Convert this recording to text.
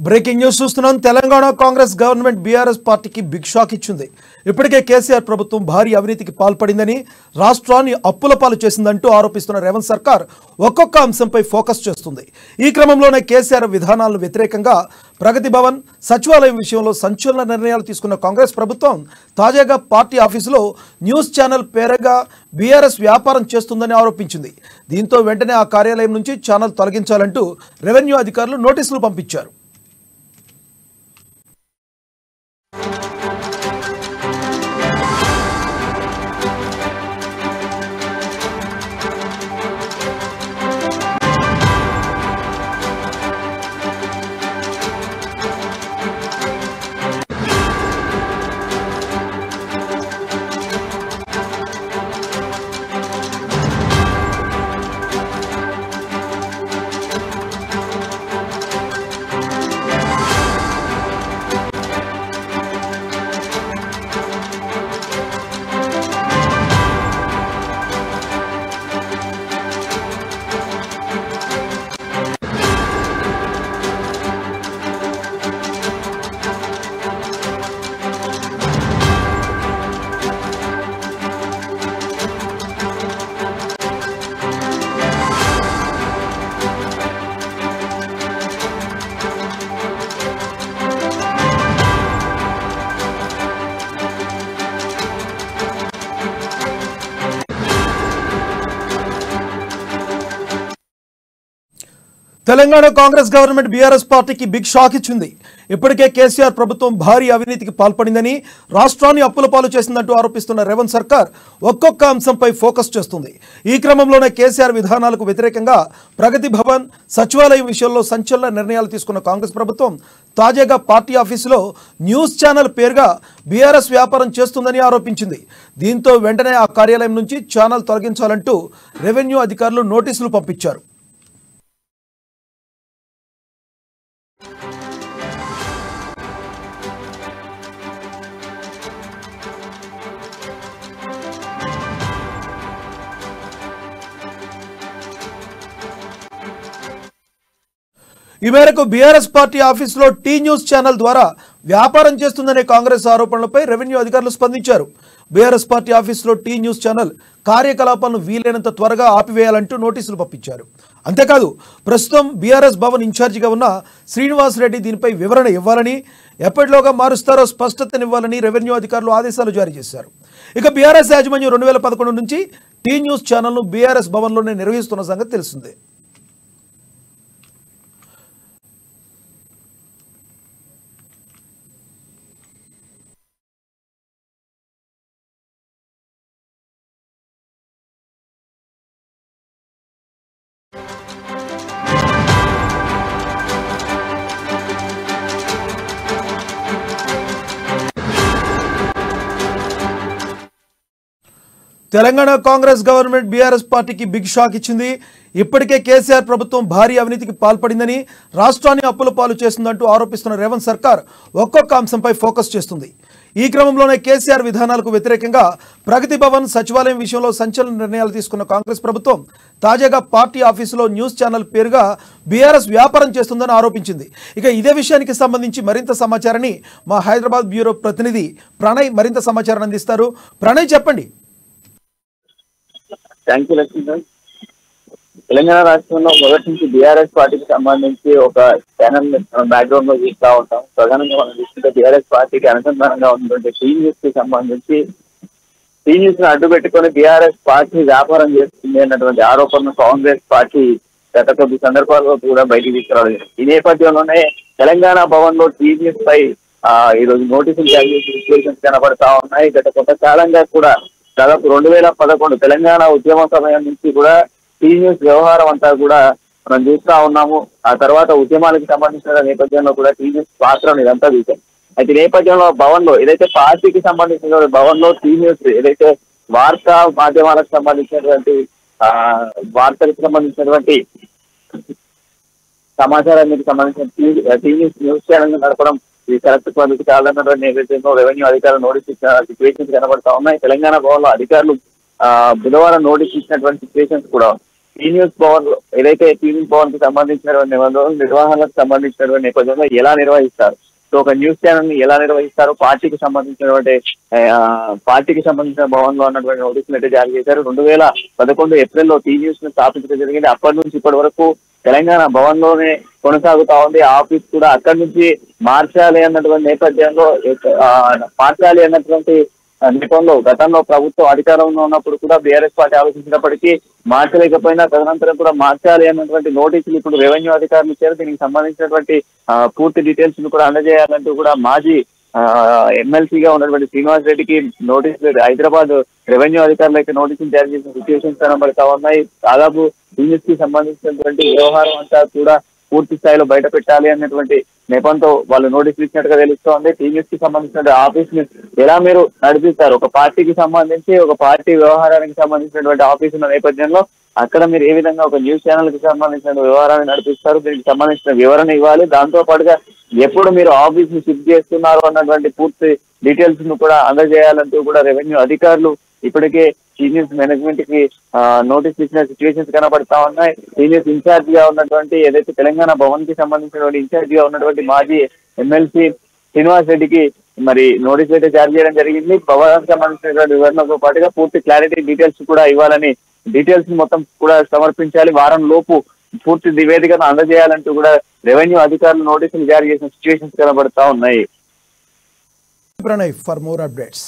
Breaking news చూస్తున్నాం. Telangana Congress government BRS పార్టీకి big shock ఇచ్చింది. ఇప్పటికే కేసీఆర్ ప్రభుత్వం భారీ అవినీతికి పాల్పడిందని, రాష్ట్రాన్ని అప్పుల పాలు చేసిందంటూ ఆరోపిస్తున్న రేవంత్ సర్కార్ ఒక్కొక్క అంశంపై ఫోకస్ చేస్తుంది. ఈ క్రమంలోనే కేసీఆర్ విధానాలకు వ్యతిరేకంగా ప్రగతి భవన్, సచివాలయం విషయంలో సంచలన నిర్ణయాలు తీసుకున్న కాంగ్రెస్ ప్రభుత్వం తాజాగా పార్టీ ఆఫీసులో న్యూస్ ఛానల్ పేరుగా బీఆర్ఎస్ వ్యాపారం చేస్తుందని ఆరోపించింది. దీంతో వెంటనే ఆ కార్యాలయం నుంచి ఛానల్ తొలగించాలంటూ రెవెన్యూ అధికారులు నోటీసులు పంపించారు. తెలంగాణ కాంగ్రెస్ గవర్నమెంట్ బీఆర్ఎస్ పార్టీకి బిగ్ షాక్ ఇచ్చింది. ఇప్పటికే కేసీఆర్ ప్రభుత్వం భారీ అవినీతికి పాల్పడిందని, రాష్ట్రాన్ని అప్పుల పాలు చేసిందంటూ ఆరోపిస్తున్న రేవంత్ సర్కార్ ఒక్కొక్క అంశంపై ఫోకస్ చేస్తుంది. ఈ క్రమంలోనే కేసీఆర్ విధానాలకు వ్యతిరేకంగా ప్రగతి భవన్, సచివాలయం విషయంలో సంచలన నిర్ణయాలు తీసుకున్న కాంగ్రెస్ ప్రభుత్వం తాజాగా పార్టీ ఆఫీసులో న్యూస్ ఛానల్ పేరుగా బీఆర్ఎస్ వ్యాపారం చేస్తుందని ఆరోపించింది. దీంతో వెంటనే ఆ కార్యాలయం నుంచి ఛానల్ తొలగించాలంటూ రెవెన్యూ అధికారులు నోటీసులు పంపించారు. ఈ మేరకు బీఆర్ఎస్ పార్టీ ఆఫీసులో టీ న్యూస్ ఛానల్ ద్వారా వ్యాపారం చేస్తుందనే కాంగ్రెస్ ఆరోపణలపై రెవెన్యూ అధికారులు స్పందించారు. బీఆర్ఎస్ పార్టీ ఆఫీసులో టీ న్యూస్ ఛానల్ కార్యకలాపాలను వీలైనంత త్వరగా ఆపివేయాలంటూ నోటీసులు పంపించారు. అంతేకాదు, ప్రస్తుతం బీఆర్ఎస్ భవన్ ఇన్ఛార్జిగా ఉన్న శ్రీనివాస్ రెడ్డి దీనిపై వివరణ ఇవ్వాలని, ఎప్పటిలోగా మారుస్తారో స్పష్టతనివ్వాలని రెవెన్యూ అధికారులు ఆదేశాలు జారీ చేశారు. ఇక బీఆర్ఎస్ యాజమాన్యం 2011 నుంచి టీ న్యూస్ ఛానల్ను బీఆర్ఎస్ భవన్లోనే నిర్వహిస్తున్న సంగతి తెలిసిందే. తెలంగాణ కాంగ్రెస్ గవర్నమెంట్ బీఆర్ఎస్ పార్టీకి బిగ్ షాక్ ఇచ్చింది. ఇప్పటికే కేసీఆర్ ప్రభుత్వం భారీ అవినీతికి పాల్పడిందని, రాష్ట్రాన్ని అప్పుల పాలు చేస్తుందంటూ ఆరోపిస్తున్న రేవంత్ సర్కార్ ఒక్కొక్క అంశంపై ఫోకస్ చేస్తుంది. ఈ క్రమంలోనే కేసీఆర్ విధానాలకు వ్యతిరేకంగా ప్రగతి భవన్, సచివాలయం విషయంలో సంచలన నిర్ణయాలు తీసుకున్న కాంగ్రెస్ ప్రభుత్వం తాజాగా పార్టీ ఆఫీసులో న్యూస్ ఛానల్ పేరుగా బీఆర్ఎస్ వ్యాపారం చేస్తుందని ఆరోపించింది. ఇక ఇదే విషయానికి సంబంధించి మరింత సమాచారాన్ని మా హైదరాబాద్ బ్యూరో ప్రతినిధి ప్రణయ్ మరింత సమాచారం అందిస్తారు. ప్రణయ్, చెప్పండి. Thank you Lakshmi sir. Telangana రాష్ట్రంలో మొదటి నుంచి బీఆర్ఎస్ పార్టీకి సంబంధించి ఒక ఛానల్ బ్యాక్గ్రౌండ్ లో చూస్తూ ఉంటాం. ప్రధానంగా మనం చూస్తుంటే బీఆర్ఎస్ పార్టీకి అనుసంధానంగా ఉన్నటువంటి టీ న్యూస్ కి సంబంధించి టీ న్యూస్ ను అడ్డు పెట్టుకుని బీఆర్ఎస్ పార్టీ వ్యాపారం చేస్తుంది అన్నటువంటి ఆరోపణను కాంగ్రెస్ పార్టీ గత కొద్ది సందర్భాల్లో కూడా బయటికి తీసుకురావడం. ఈ నేపథ్యంలోనే తెలంగాణ భవన్ లో టీ న్యూస్ పై ఈ రోజు నోటీసులు జారీ చేసే సిచ్యువేషన్స్ కనబడతా ఉన్నాయి. గత కొంతకాలంగా కూడా దాదాపు 2011 తెలంగాణ ఉద్యమ సమయం నుంచి కూడా టీ న్యూస్ వ్యవహారం అంతా కూడా మనం చూస్తా ఉన్నాము. ఆ తర్వాత ఉద్యమాలకు సంబంధించిన నేపథ్యంలో కూడా టీ న్యూస్ పాత్రను ఇదంతా చూసాం. అయితే నేపథ్యంలో భవన్ లో ఏదైతే పార్టీకి సంబంధించిన భవన్ లో టీ న్యూస్ ఏదైతే వార్తా మాధ్యమాలకు సంబంధించినటువంటి వార్తలకు సంబంధించినటువంటి సమాచారానికి సంబంధించిన టీ న్యూస్ ఛానల్ నడపడం ఈ కరెక్ట్ పద్ధతి కాదన్నటువంటి నేపథ్యంలో రెవెన్యూ అధికారులు నోటీస్ ఇచ్చిన సిచ్యువేషన్స్ కనబడతా ఉన్నాయి. తెలంగాణ భవన్ లో అధికారులు బుధవారం నోటీస్ ఇచ్చినటువంటి సిచ్యువేషన్స్ కూడా టీ న్యూస్ భవన్ ఏదైతే టీ న్యూస్ భవన్ కి సంబంధించినటువంటి నిర్వహణకు సంబంధించినటువంటి నేపథ్యంలో ఎలా నిర్వహిస్తారు, సో ఒక న్యూస్ ఛానల్ ని ఎలా నిర్వహిస్తారు, పార్టీకి సంబంధించిన భవన్ లో ఉన్నటువంటి నోటీసులు అయితే జారీ చేశారు. 2011 ఏప్రిల్లో టీ న్యూస్ ను స్థాపించడం జరిగింది. అప్పటి నుంచి ఇప్పటి వరకు తెలంగాణ భవన్ లోనే కొనసాగుతా ఉంది. ఆఫీస్ కూడా అక్కడి నుంచి మార్చాలి అన్నటువంటి నేపథ్యంలో నేపథ్యంలో గతంలో ప్రభుత్వం అధికారంలో ఉన్నప్పుడు కూడా బీఆర్ఎస్ పార్టీ ఆలోచించినప్పటికీ మార్చలేకపోయినా తదనంతరం కూడా మార్చాలి అన్నటువంటి నోటీసులు ఇప్పుడు రెవెన్యూ అధికారులు ఇచ్చారు. దీనికి సంబంధించినటువంటి పూర్తి డీటెయిల్స్ ను కూడా అందజేయాలంటూ కూడా మాజీ ఎమ్మెల్సీగా ఉన్నటువంటి శ్రీనివాస్ రెడ్డికి నోటీసులు హైదరాబాద్ రెవెన్యూ అధికారులు అయితే నోటీసులు జారీ చేసిన సిచ్యువేషన్స్ కనబడతా ఉన్నాయి. దాదాపు న్యూస్ కి సంబంధించినటువంటి వ్యవహారం అంతా కూడా పూర్తి స్థాయిలో బయట పెట్టాలి అన్నటువంటి నేపథ్యంతో వాళ్ళు నోటీసులు ఇచ్చినట్టుగా తెలుస్తోంది. టీవీఎస్ కి సంబంధించిన ఆఫీస్ ని ఎలా మీరు నడిపిస్తారు, ఒక పార్టీకి సంబంధించి ఒక పార్టీ వ్యవహారానికి సంబంధించినటువంటి ఆఫీస్ ఉన్న నేపథ్యంలో అక్కడ మీరు ఏ విధంగా ఒక న్యూస్ ఛానల్ కి సంబంధించిన వ్యవహారాన్ని నడిపిస్తారు, దీనికి సంబంధించిన వివరణ ఇవ్వాలి. దాంతో పాటుగా ఎప్పుడు మీరు ఆఫీస్ ని షిఫ్ట్ చేస్తున్నారు అన్నటువంటి పూర్తి డీటెయిల్స్ ను కూడా అందజేయాలంటూ కూడా రెవెన్యూ అధికారులు ఇప్పటికే సీనియర్స్ మేనేజ్మెంట్ కి నోటీస్ ఇచ్చిన సిచ్యువేషన్స్ కనబడతా ఉన్నాయి. సీనియర్స్ ఇన్ఛార్జ్ గా ఉన్నటువంటి ఏదైతే తెలంగాణ భవన్ కి సంబంధించినటువంటి ఇన్ఛార్జ్ గా ఉన్నటువంటి మాజీ ఎమ్మెల్సీ శ్రీనివాస్ రెడ్డికి మరి నోటీసులు అయితే జారీ చేయడం జరిగింది. భవనానికి సంబంధించినటువంటి వివరణతో పాటుగా పూర్తి క్లారిటీ డీటెయిల్స్ కూడా ఇవ్వాలని, డీటెయిల్స్ మొత్తం కూడా సమర్పించాలి, వారం లోపు పూర్తి నివేదికను అందజేయాలంటూ కూడా రెవెన్యూ అధికారులు నోటీసులు జారీ చేసిన సిచ్యువేషన్స్ కనబడతా ఉన్నాయి. Pranay for more updates.